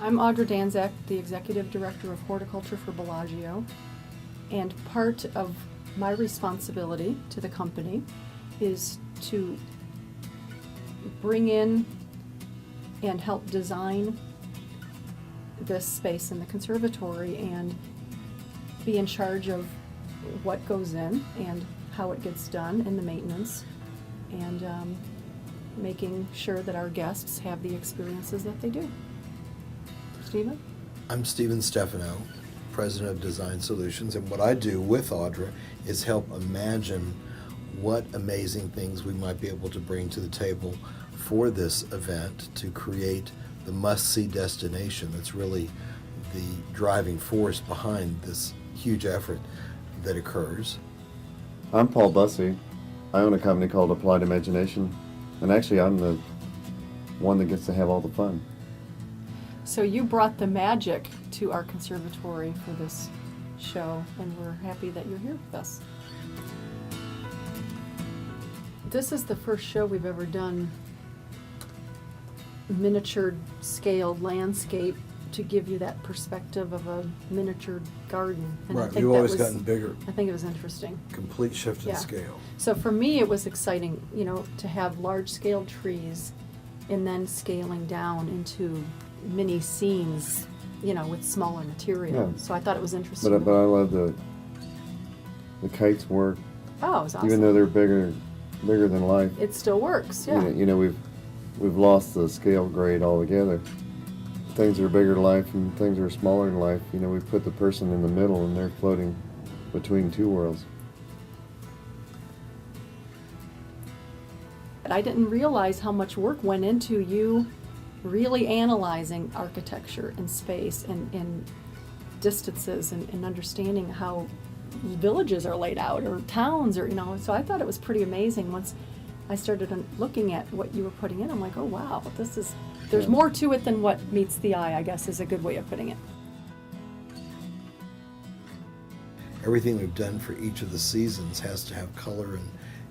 I'm Audra Danzak, the Executive Director of Horticulture for Bellagio, and part of my responsibility to the company is to bring in and help design this space in the conservatory and be in charge of what goes in and how it gets done and the maintenance, and making sure that our guests have the experiences that they do. Stephen? I'm Stephen Stefano, President of Design Solutions, and what I do with Audra is help imagine what amazing things we might be able to bring to the table for this event to create the must-see destination that's really the driving force behind this huge effort that occurs. I'm Paul Bussey. I own a company called Applied Imagination, and actually I'm the one that gets to have all the fun. So you brought the magic to our conservatory for this show, and we're happy that you're here with us. This is the first show we've ever done miniature scaled landscape to give you that perspective of a miniature garden. And I Right, think we've that always was- gotten bigger, I think it was interesting. complete shift in Yeah. scale. So for me, it was exciting, to have large-scale trees and then scaling down into mini scenes, with smaller material. Yeah. So I thought it was interesting. But I love the kites work, Oh, it was awesome. even though they're bigger than life. It still works, yeah. We've lost the scale grade altogether. Things that are bigger than life and things that are smaller than life. We put the person in the middle, and they're floating between two worlds. But I didn't realize how much work went into you really analyzing architecture and space and distances and understanding how villages are laid out or towns so I thought it was pretty amazing. Once I started looking at what you were putting in, I'm like, oh wow, there's more to it than what meets the eye, I guess is a good way of putting it. Everything we've done for each of the seasons has to have color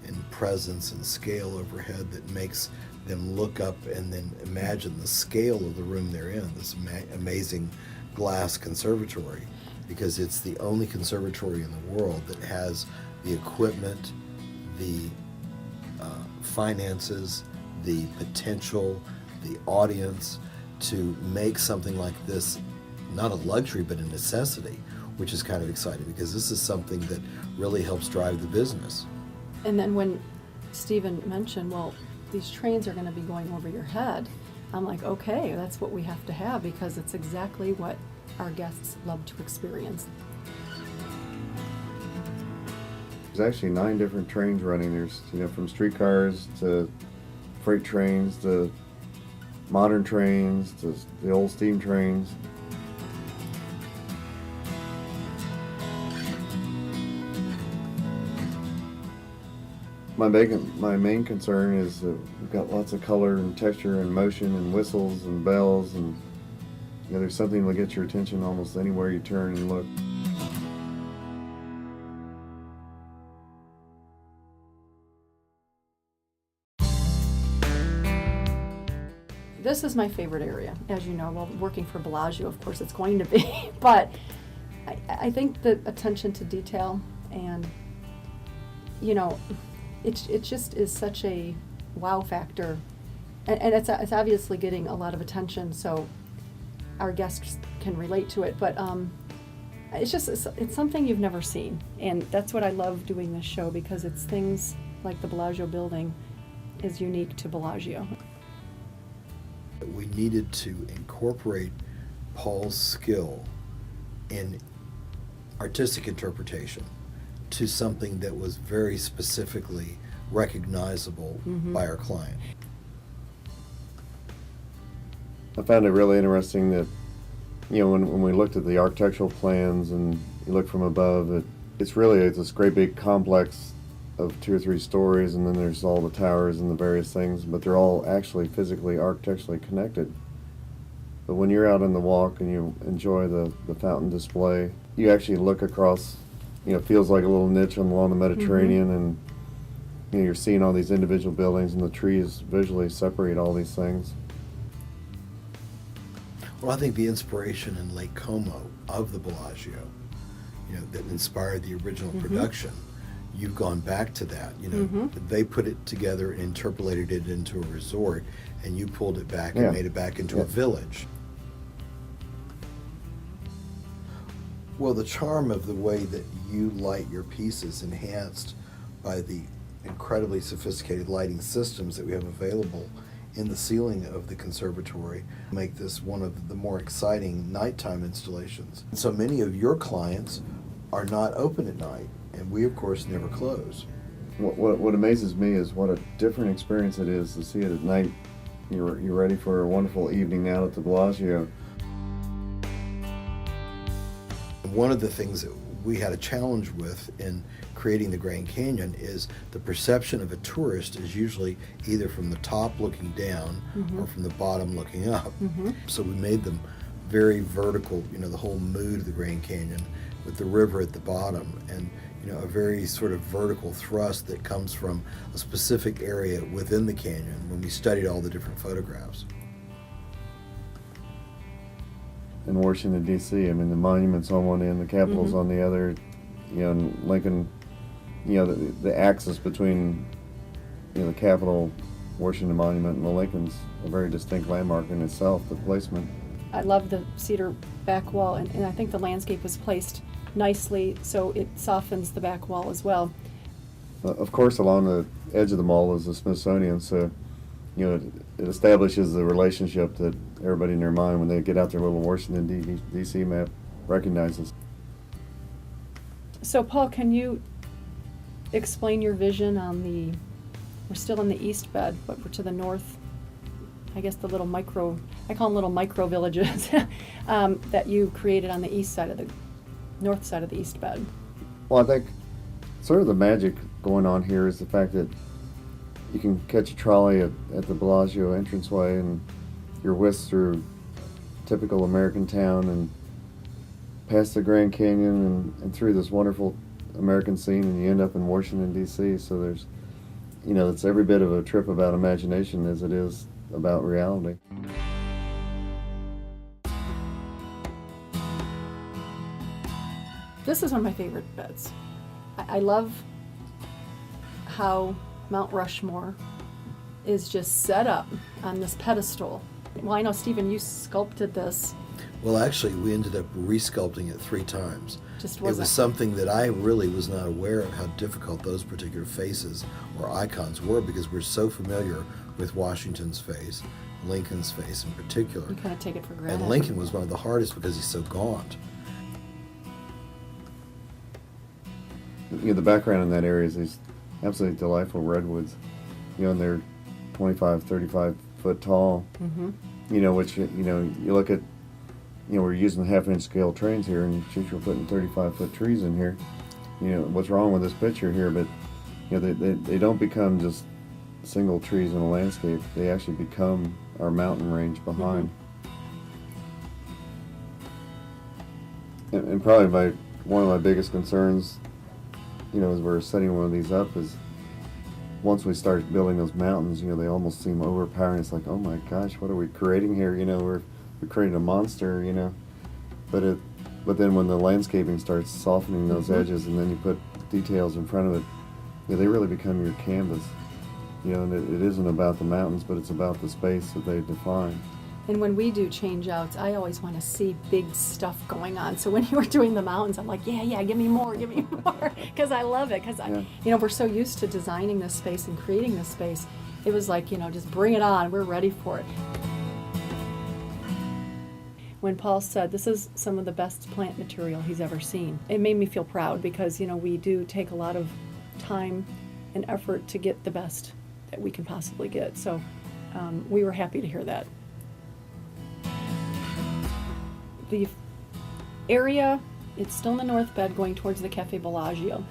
and presence and scale overhead that makes them look up and then imagine the scale of the room they're in, this amazing glass conservatory, because it's the only conservatory in the world that has the equipment, the finances, the potential, the audience to make something like this not a luxury but a necessity, which is kind of exciting because this is something that really helps drive the business. And then when Stephen mentioned, well, these trains are going to be going over your head, I'm like, okay, that's what we have to have because it's exactly what our guests love to experience. There's actually 9 different trains running. There's, from streetcars to freight trains to modern trains to the old steam trains. My main concern is that we've got lots of color and texture and motion and whistles and bells, and there's something that gets your attention almost anywhere you turn and look. This is my favorite area, as you know. Well, working for Bellagio, of course, it's going to be, but I think the attention to detail and, it just is such a wow factor, and it's obviously getting a lot of attention, so our guests can relate to it. But it's something you've never seen, and that's what I love doing this show, because it's things like the Bellagio building is unique to Bellagio. We needed to incorporate Paul's skill in artistic interpretation to something that was very specifically recognizable by our client. I found it really interesting that, when we looked at the architectural plans and you look from above, it's really this great big complex of 2 or 3 stories, and then there's all the towers and the various things, but they're all actually physically, architecturally connected. But when you're out on the walk and you enjoy the fountain display, you actually look across, feels like a little niche along the Mediterranean, and you're seeing all these individual buildings, and the trees visually separate all these things. Well, I think the inspiration in Lake Como of the Bellagio, that inspired the original production, you've gone back to that. They put it together and interpolated it into a resort, and you pulled it back and made it back into a village. Well, the charm of the way that you light your pieces, enhanced by the incredibly sophisticated lighting systems that we have available in the ceiling of the conservatory, make this one of the more exciting nighttime installations. So many of your clients are not open at night, and we of course never close. What amazes me is what a different experience it is to see it at night. You're ready for a wonderful evening out at the Bellagio. One of the things that we had a challenge with in creating the Grand Canyon is the perception of a tourist is usually either from the top looking down or from the bottom looking up. So we made them very vertical, the whole mood of the Grand Canyon with the river at the bottom, and a very sort of vertical thrust that comes from a specific area within the canyon when we studied all the different photographs. In Washington, D.C., I mean, the monument's on one end, the Capitol's on the other, and Lincoln, the axis between, the Capitol, Washington Monument, and the Lincoln's a very distinct landmark in itself, the placement. I love the cedar back wall, and I think the landscape was placed nicely so it softens the back wall as well. Of course, along the edge of the mall is the Smithsonian, so it establishes the relationship that everybody in their mind, when they get out their little Washington D.C. map, recognizes. So Paul, can you explain your vision on we're still in the east bed, but we're to the north, I guess the little I call them little micro villages that you created on the north side of the east bed. Well, I think sort of the magic going on here is the fact that you can catch a trolley at the Bellagio entranceway, and you're whisked through typical American town and past the Grand Canyon and through this wonderful American scene, and you end up in Washington, D.C. So there's, it's every bit of a trip about imagination as it is about reality. This is one of my favorite beds. I love how Mount Rushmore is just set up on this pedestal. Well, I know, Stephen, you sculpted this. Well, actually, we ended up resculpting it 3 times. It was something that I really was not aware of how difficult those particular faces or icons were, because we're so familiar with Washington's face, Lincoln's face in particular. You kind of take it for granted. And Lincoln was one of the hardest because he's so gaunt. The background in that area is these absolutely delightful redwoods, and they're 25, 35 foot tall, which, you look at, we're using half-inch scale trains here, and we're putting 35-foot trees in here. What's wrong with this picture here? But, they don't become just single trees in a landscape. They actually become our mountain range behind. And probably one of my biggest concerns, as we're setting one of these up, is once we start building those mountains, they almost seem overpowering. It's like, oh my gosh, what are we creating here? We're creating a monster, But then when the landscaping starts softening those edges, and then you put details in front of it, they really become your canvas. And it isn't about the mountains, but it's about the space that they define. And when we do change outs, I always want to see big stuff going on. So when you were doing the mountains, I'm like, yeah, give me more, because I love it. Because we're so used to designing this space and creating this space. It was like, just bring it on. We're ready for it. When Paul said this is some of the best plant material he's ever seen, it made me feel proud, because we do take a lot of time and effort to get the best that we can possibly get. So we were happy to hear that. The area, it's still in the north bed going towards the Cafe Bellagio,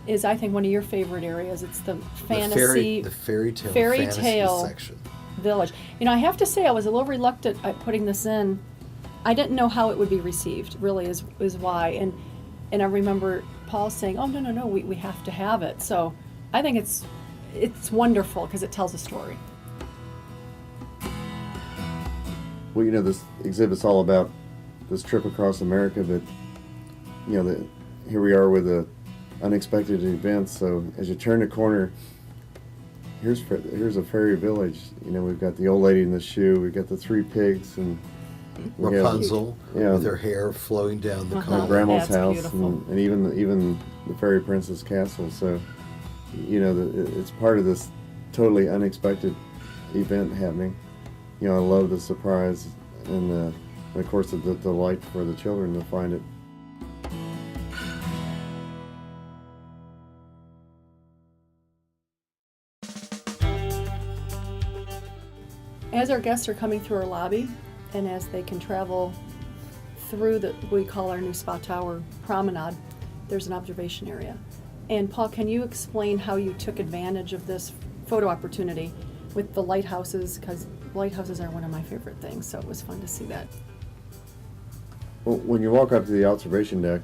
is, I think, one of your favorite areas. It's the fantasy, the fairy tale fantasy section. Village. I have to say I was a little reluctant at putting this in. I didn't know how it would be received, really, is why. And I remember Paul saying, oh, no, we have to have it. So I think it's wonderful because it tells a story. Well, this exhibit's all about this trip across America, but here we are with the unexpected events. So as you turn the corner, here's a fairy village. We've got the old lady in the shoe, we've got the 3 pigs, and we have, Rapunzel with her hair flowing down the my column. grandma's That's house, beautiful. and even the fairy princess castle. So it's part of this totally unexpected event happening. I love the surprise and of course the delight for the children to find it. As our guests are coming through our lobby, and as they can travel through what we call our new Spa Tower promenade, there's an observation area. And Paul, can you explain how you took advantage of this photo opportunity with the lighthouses? Because lighthouses are one of my favorite things, so it was fun to see that. Well, when you walk up to the observation deck,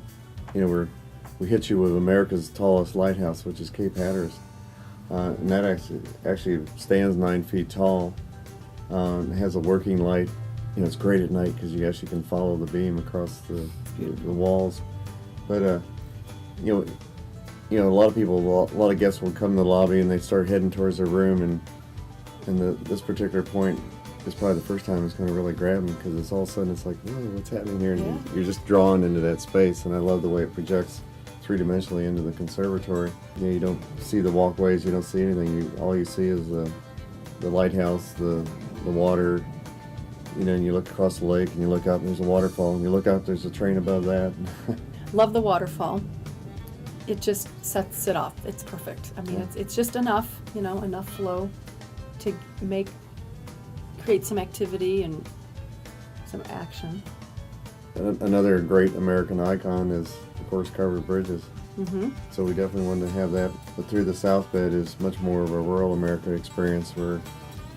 we hit you with America's tallest lighthouse, which is Cape Hatteras, and that actually stands 9 feet tall. It has a working light. It's great at night because you actually can follow the beam across the walls. But a lot of people, a lot of guests will come in the lobby and they start heading towards their room, and this particular point is probably the first time it's going to really grab them, because it's all of a sudden it's like, whoa, what's happening here? And you're just drawn into that space, and I love the way it projects 3-dimensionally into the conservatory. You don't see the walkways, you don't see anything. All you see is the lighthouse, the water, and you look across the lake and you look up and there's a waterfall, and you look up, there's a train above that. Love the waterfall. It just sets it off. It's perfect. I mean, it's just enough, enough flow to create some activity and some action. Another great American icon is, of course, covered bridges. Mm-hmm. So we definitely wanted to have that. But through the South Bed is much more of a rural America experience, where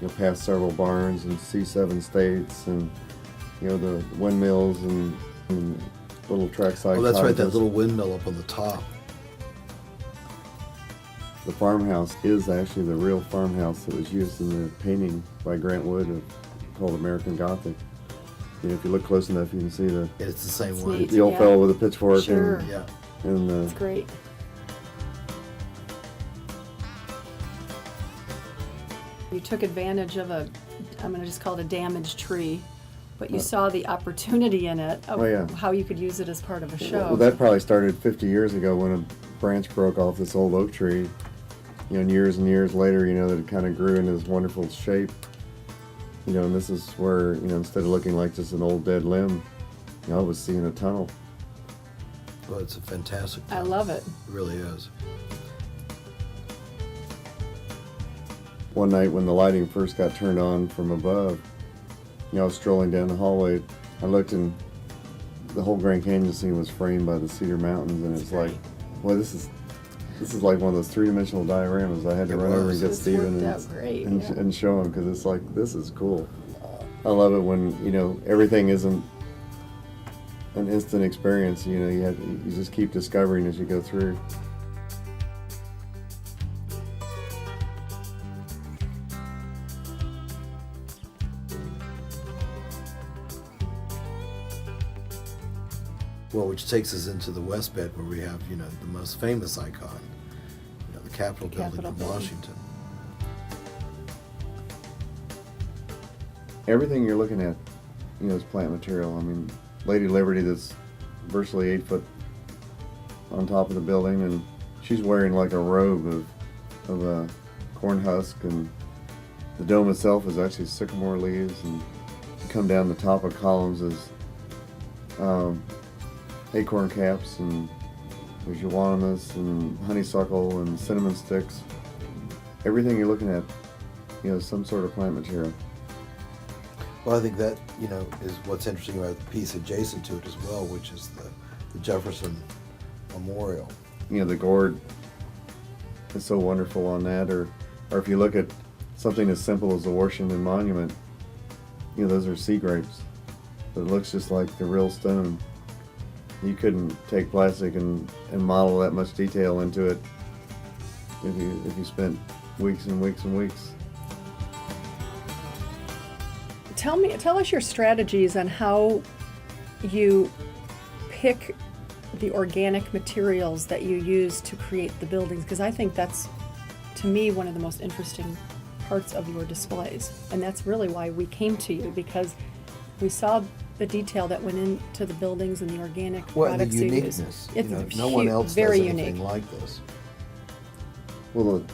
you'll pass several barns and see 7 states, and the windmills and little trackside. Oh, that's right, that cottages. little windmill up on the top. The farmhouse is actually the real farmhouse that was used in the painting by Grant Wood called American Gothic. If you look close enough, you can see It's the same It's one. neat. the old Yeah. fellow with a pitchfork. Sure. Yeah. And It's great. You took advantage of I'm going to just call it a damaged tree, but you saw the opportunity in it of how you could use it as part of a show. Well, that probably started 50 years ago when a branch broke off this old oak tree. And years later, that it kind of grew into this wonderful shape. And this is where, instead of looking like just an old dead limb, I was seeing a tunnel. Well, it's a fantastic I love it. It really is. One night when the lighting first got turned on from above, I was strolling down the hallway. I looked, and the whole Grand Canyon scene was framed by the Cedar Mountains, and it's like, boy, this is like one of those 3-dimensional dioramas. I had to run over and get It's Stephen worked out great, and yeah. and show him, because it's like, this is cool. I love it when everything isn't an instant experience. You just keep discovering as you go through. Well, which takes us into the West Bed, where we have, the most famous icon, the Capitol building Capitol from building. Washington. Everything you're looking at, is plant material. I mean, Lady Liberty, that's virtually 8 foot on top of the building, and she's wearing like a robe of a corn husk, and the dome itself is actually sycamore leaves, and you come down the top of columns is acorn caps, and there's euonymus and honeysuckle and cinnamon sticks. Everything you're looking at, some sort of plant material. Well, I think that, is what's interesting about the piece adjacent to it as well, which is the Jefferson Memorial. The gourd is so wonderful on that, or if you look at something as simple as the Washington Monument, those are sea grapes, but it looks just like the real stone. You couldn't take plastic and model that much detail into it if you spent weeks and weeks and weeks. Tell us your strategies on how you pick the organic materials that you use to create the buildings, because I think that's, to me, one of the most interesting parts of your displays. And that's really why we came to you, because we saw the detail that went into the buildings and the organic Well, and the products you use. uniqueness. It's No one else very does anything unique. like this. Well,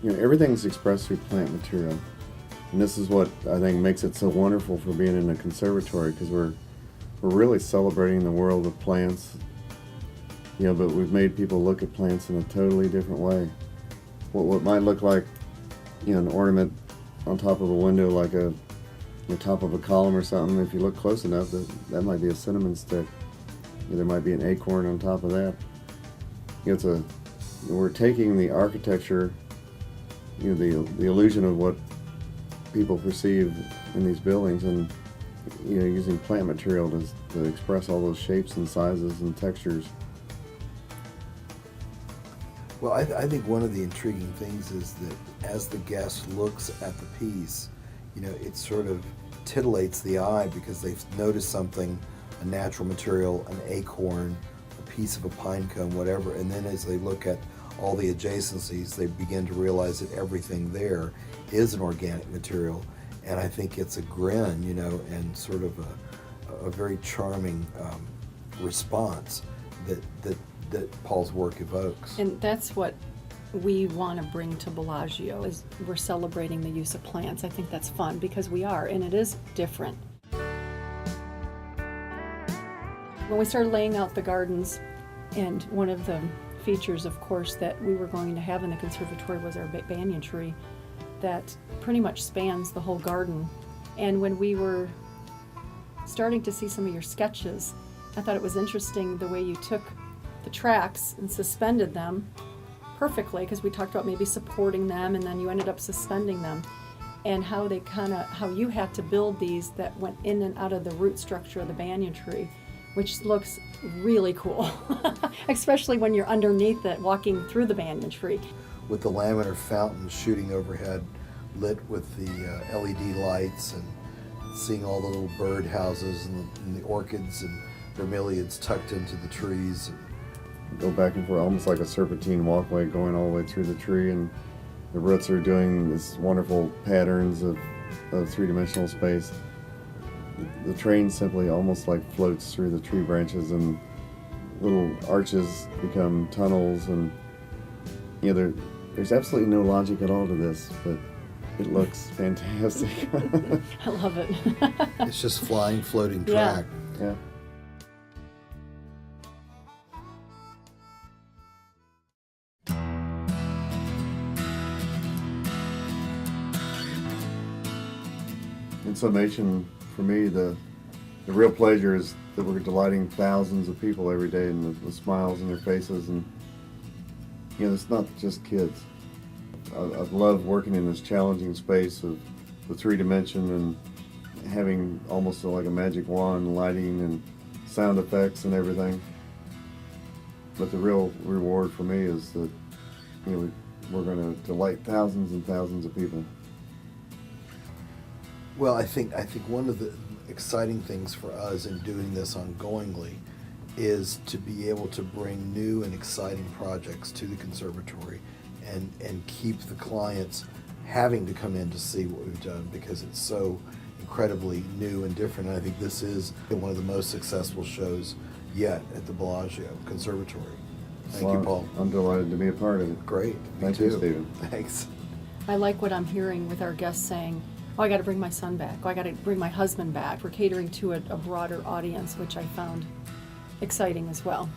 everything's expressed through plant material, and this is what I think makes it so wonderful for being in a conservatory, because we're really celebrating the world of plants. But we've made people look at plants in a totally different way. What might look like, an ornament on top of a window, like the top of a column or something. If you look close enough, that might be a cinnamon stick. There might be an acorn on top of that. We're taking the architecture, the illusion of what people perceive in these buildings, and using plant material to express all those shapes and sizes and textures. Well, I think one of the intriguing things is that as the guest looks at the piece, it sort of titillates the eye because they've noticed something, a natural material, an acorn, a piece of a pine cone, whatever, and then as they look at all the adjacencies, they begin to realize that everything there is an organic material, and I think it's a grin, and sort of a very charming response that Paul's work evokes. And that's what we want to bring to Bellagio, is we're celebrating the use of plants. I think that's fun because we are, and it is different. When we started laying out the gardens, and one of the features, of course, that we were going to have in the conservatory was our banyan tree that pretty much spans the whole garden. And when we were starting to see some of your sketches, I thought it was interesting the way you took the tracks and suspended them perfectly, because we talked about maybe supporting them, and then you ended up suspending them, and how you had to build these that went in and out of the root structure of the banyan tree, which looks really cool, especially when you're underneath it, walking through the banyan tree. With the laminar fountain shooting overhead, lit with the LED lights, and seeing all the little bird houses and the orchids and bromeliads tucked into the trees. Go back and forth, almost like a serpentine walkway going all the way through the tree, and the roots are doing this wonderful patterns of three-dimensional space. The train simply almost like floats through the tree branches, and little arches become tunnels, and there's absolutely no logic at all to this, but it looks fantastic. I love it. It's just flying, floating Yeah. track. Yeah. In summation, for me, the real pleasure is that we're delighting thousands of people every day, and the smiles on their faces, and it's not just kids. I've loved working in this challenging space of the 3-dimension and having almost like a magic wand, lighting and sound effects and everything. But the real reward for me is that we're going to delight thousands and thousands of people. Well, I think one of the exciting things for us in doing this ongoingly is to be able to bring new and exciting projects to the conservatory and keep the clients having to come in to see what we've done, because it's so incredibly new and different. And I think this is one of the most successful shows yet at the Bellagio Conservatory. Thank you, Paul. I'm delighted to be a part of it. Great. Me Thank you, too. Stephen. Thanks. I like what I'm hearing with our guests saying, oh, I got to bring my son back. Oh, I got to bring my husband back. We're catering to a broader audience, which I found exciting as well.